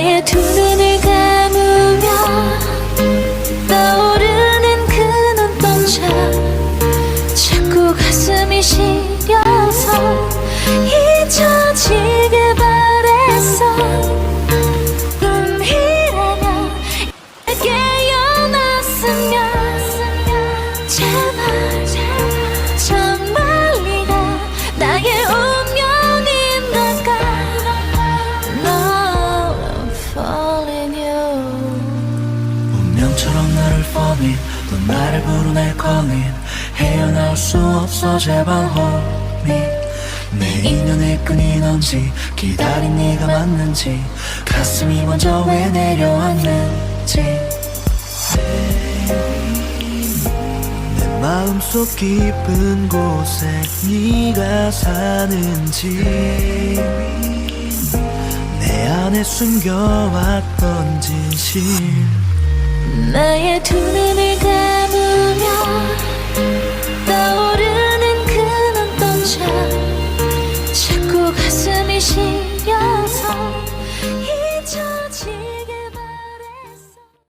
나의 두 눈을 감으며 떠오르는 그 눈동자 자꾸 가슴이 시려서 잊혀지길 바랬어. 꿈이라면 깨어났으면 제발 정말 네가 나의 운명인 걸까. No, I'm falling you. 운명처럼 나를 falling 또 나를 부르네 calling 헤어나올 수 없어 제발 hold me. 내 인연의 끈이 넌지 기다린 네가 맞는지 가슴이 먼저 왜 내려왔는지 내 마음속 깊은 곳에 네가 사는지 내 안에 숨겨왔던 진실 나의 두 눈을